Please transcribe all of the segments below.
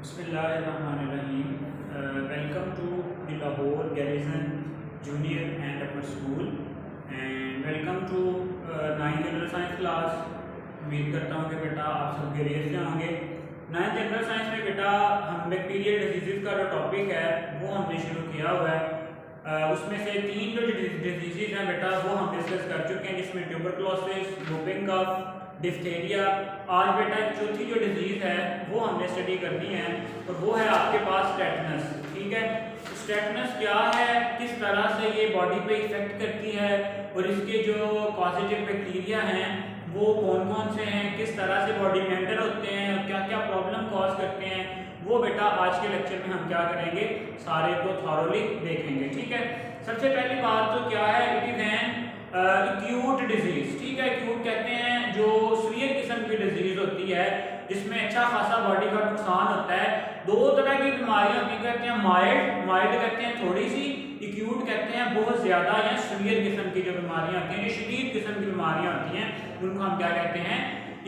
Bismillahirrahmanirrahim. Welcome to the Lahore Garrison Junior and Upper School and welcome to 9th general science class. उम्मीद करता हूँ कि बेटा आप सब खैरियत से होंगे। 9th जनरल साइंस में बेटा हम बैक्टीरियल डिजीज़ का जो टॉपिक है वो हमने शुरू किया हुआ है। उसमें से 3 जो डिजीज़ हैं बेटा वो हम डिस्कस कर चुके हैं, जिसमें ट्यूबरकुलोसिस, व्होपिंग कफ, डिफ्थेरिया। आज बेटा चौथी जो डिजीज़ है वो हमने स्टडी करनी है और वो है आपके पास टेटनस। ठीक है, टेटनस क्या है, किस तरह से ये बॉडी पे इफेक्ट करती है और इसके जो पॉजिटिव बैक्टीरिया हैं वो कौन कौन से हैं, किस तरह से बॉडी में एंटर होते हैं और क्या क्या प्रॉब्लम कॉज करते हैं, वो बेटा आज के लेक्चर में हम क्या करेंगे, सारे को थॉरोली देखेंगे। ठीक है, सबसे पहली बात तो क्या है, it is an acute disease. ठीक है, एक्यूट कहते हैं जो सीवियर किस्म की डिजीज होती है जिसमें अच्छा खासा बॉडी का नुकसान होता है। 2 तरह की बीमारियां होती, कहते हैं माइल्ड कहते हैं थोड़ी सी, एक्यूट कहते हैं बहुत ज्यादा या सीवियर किस्म की जो बीमारियां होती हैं, जो शदीद किस्म की बीमारियां होती हैं उनको हम क्या कहते हैं,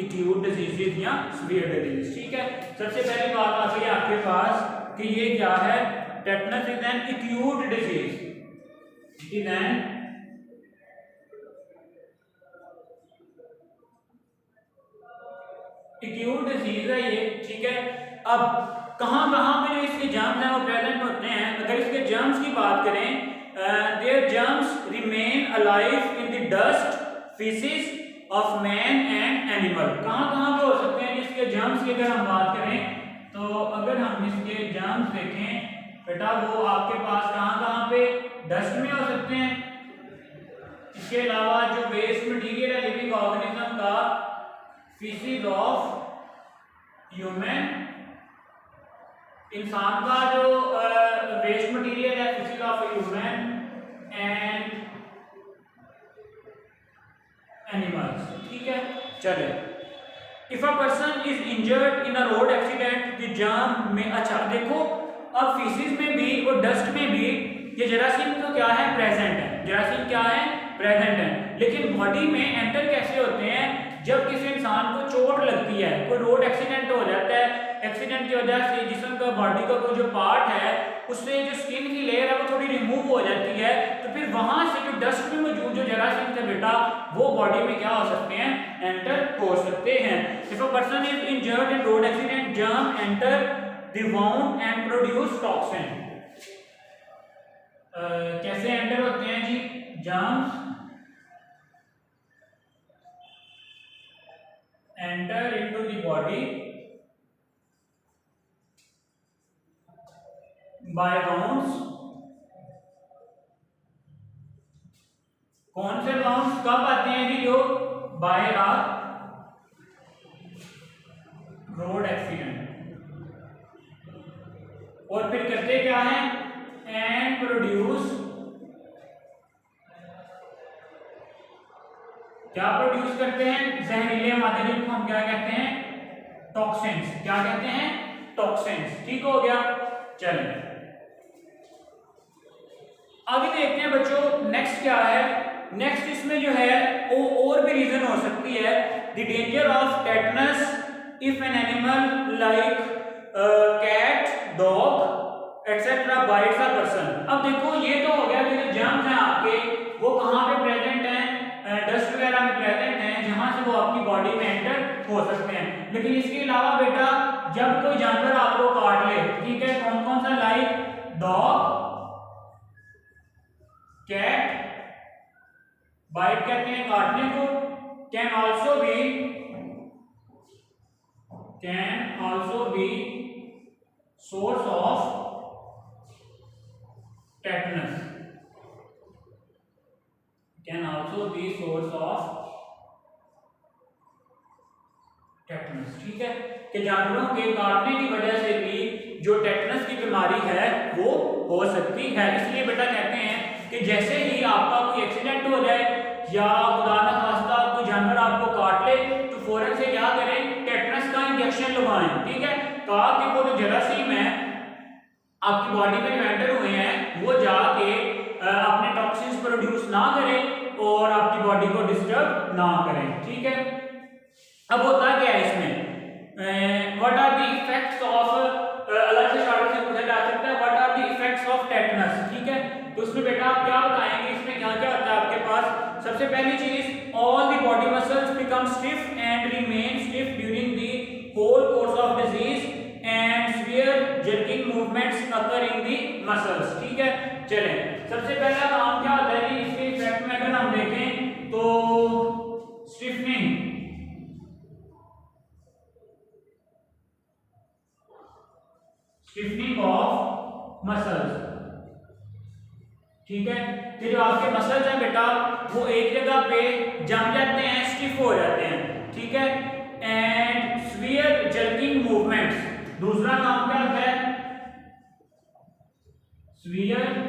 एक्यूट डिजीजेज या सीवियर डिजीज। ठीक है, सबसे पहली बात आती है आपके पास कि ये क्या है, tetanus is an acute disease. Is an acute disease है ये। ठीक है, अब कहां पे जो इसके जर्म्स हैं वो प्रेजेंट होते हैं। अगर इसके जर्म्स की बात करें, there germs remain alive in the dust faeces of man and animal. कहां पे हो सकते हैं इसके जर्म्स की अगर हम बात करें तो अगर हम इसके जर्म्स देखें बेटा वो आपके पास कहां पे डस्ट में हो सकते हैं। इसके अलावा जो वेस्ट मटेरियल है लिविंग ऑर्गेनिज्म का, फीसिस ऑफ ह्यूमन, इंसान का जो वेस्ट मटेरियल है faeces of human and animals. ठीक है, चले, if a person is injured in a road accident the germ में, अच्छा देखो अब फीसिस में भी और डस्ट में भी ये जरासीम तो क्या है, प्रेजेंट है। जरासीम क्या है, प्रेजेंट है, लेकिन बॉडी में एंटर कैसे होते हैं, जब किसी इंसान को चोट लगती है, कोई रोड एक्सीडेंट हो जाता है, एक्सीडेंट की वजह से जिस्म का बॉडी का कोई जो पार्ट है उससे जो स्किन की लेयर है वो थोड़ी रिमूव हो जाती है, तो फिर वहां से जो डस्ट में मौजूद जो जरासीम थे बेटा वो बॉडी में क्या हो सकते हैं, एंटर हो सकते हैं। If a person is injured in road accident germ enter the wound and produce toxin. कैसे एंटर होते हैं जी, germs enter into the body by wounds। कौन से wounds कब आते हैं जी, जो by a रोड एक्सीडेंट, और फिर करते क्या है, एंड प्रोड्यूस, क्या प्रोड्यूस करते हैं, जहरीले मादे जिनको हम क्या कहते हैं, टॉक्सिन्स। क्या कहते हैं, टॉक्सिन्स। ठीक हो गया, चलिए आगे देखते हैं बच्चों, नेक्स्ट क्या है। नेक्स्ट इसमें जो है वो और भी रीजन हो सकती है, the danger of tetanus if an animal like cat, dog etcetera bites a person. अब देखो ये तो हो गया कि जो जर्म्स हैं आपके वो कहां पे प्रेजेंट हैं, डस्ट वगैरह में प्रेजेंट हैं जहां से वो आपकी बॉडी में एंटर हो सकते हैं। लेकिन इसके अलावा बेटा जब कोई जानवर आपको काट ले, ठीक है, कौन कौन सा, लाइक डॉग, कैट, बाइट कहते हैं काटने को, can also be source of tetanus, can also be source of tetanus। ठीक है, कि जानवरों के काटने की वजह से भी जो टेटनस की बीमारी है वो हो सकती है। इसलिए बेटा कहते हैं कि जैसे ही आपका कोई एक्सीडेंट हो जाए या खुदा न खास्ता कोई जानवर आपको काट ले तो फौरन से क्या करें, टेटनस का इंजेक्शन लगवाएं। ठीक है, ताकि वो जो जरासीम है आपकी बॉडी में जो एंटर हुए हैं वो जाके अपने टॉक्सिन्स प्रोड्यूस ना करें और आपकी बॉडी को डिस्टर्ब ना करें। ठीक है, अब होता क्या है इसमें, what are the effects of उसमें बेटा आप क्या बताएंगे, इसमें क्या क्या होता है आपके पास। सबसे पहली चीज, all the body muscles become stiff and remain stiff during the whole course of disease and severe jerking movements occur in the muscles. ठीक है, चलें सबसे पहला काम क्या होता है कि इसके इफेक्ट में अगर हम देखें तो स्टिफनिंग, स्टिफनिंग ऑफ मसल्स। ठीक है, ये जो आपके मसल्स हैं बेटा वो एक जगह पे जम जाते हैं, स्टिफ हो जाते हैं। ठीक है, एंड स्फीयर जर्किंग मूवमेंट्स, दूसरा नाम क्या होता है, स्फीयर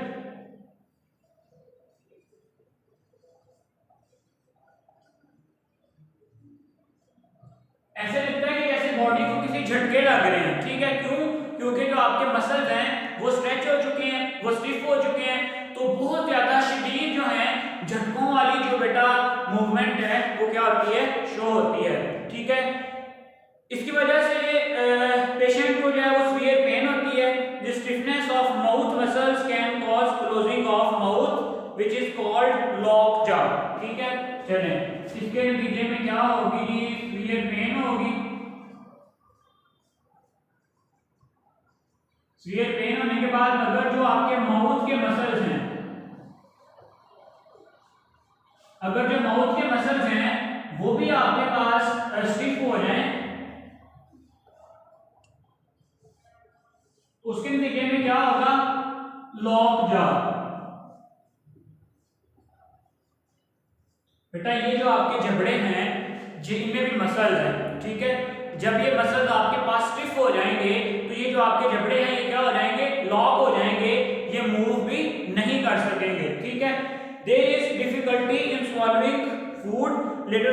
ऐसे लगता है कि जैसे बॉडी को किसी झटके लग रहे हैं। ठीक है, क्यों, क्योंकि जो आपके मसल्स हैं वो स्ट्रेच हो चुके हैं, वो स्टिफ हो चुके हैं, तो बहुत ज्यादा शदीद जो है झटकों वाली जो बेटा मूवमेंट है वो क्या होती है, शो होती है। ठीक है, इसकी वजह से पेशेंट को जो है वो सीवियर पेन होती है। The stiffness of mouth muscles can cause closing of mouth which is called lock jaw. ठीक है, चलें इसके नतीजे में क्या होगी, सीवियर पेन होगी। सीवियर पेन होने के बाद अगर जो आपके माउथ के मसल्स हैं, अगर जो माउथ के मसल्स हैं वो भी आपके पास स्टिफ हो जाएं, उसके नतीजे में क्या होगा, लॉक जॉ। बेटा ये जो आपके जबड़े हैं जिनमें भी मसल्स हैं, ठीक है, जब ये मसल्स आपके पास स्टिफ हो जाएंगे तो ये जो आपके जबड़े हैं ये क्या हो जाएंगे, लॉक हो जाएंगे, ये मूव भी नहीं कर सकेंगे। ठीक है, there is difficulty in swallowing food letter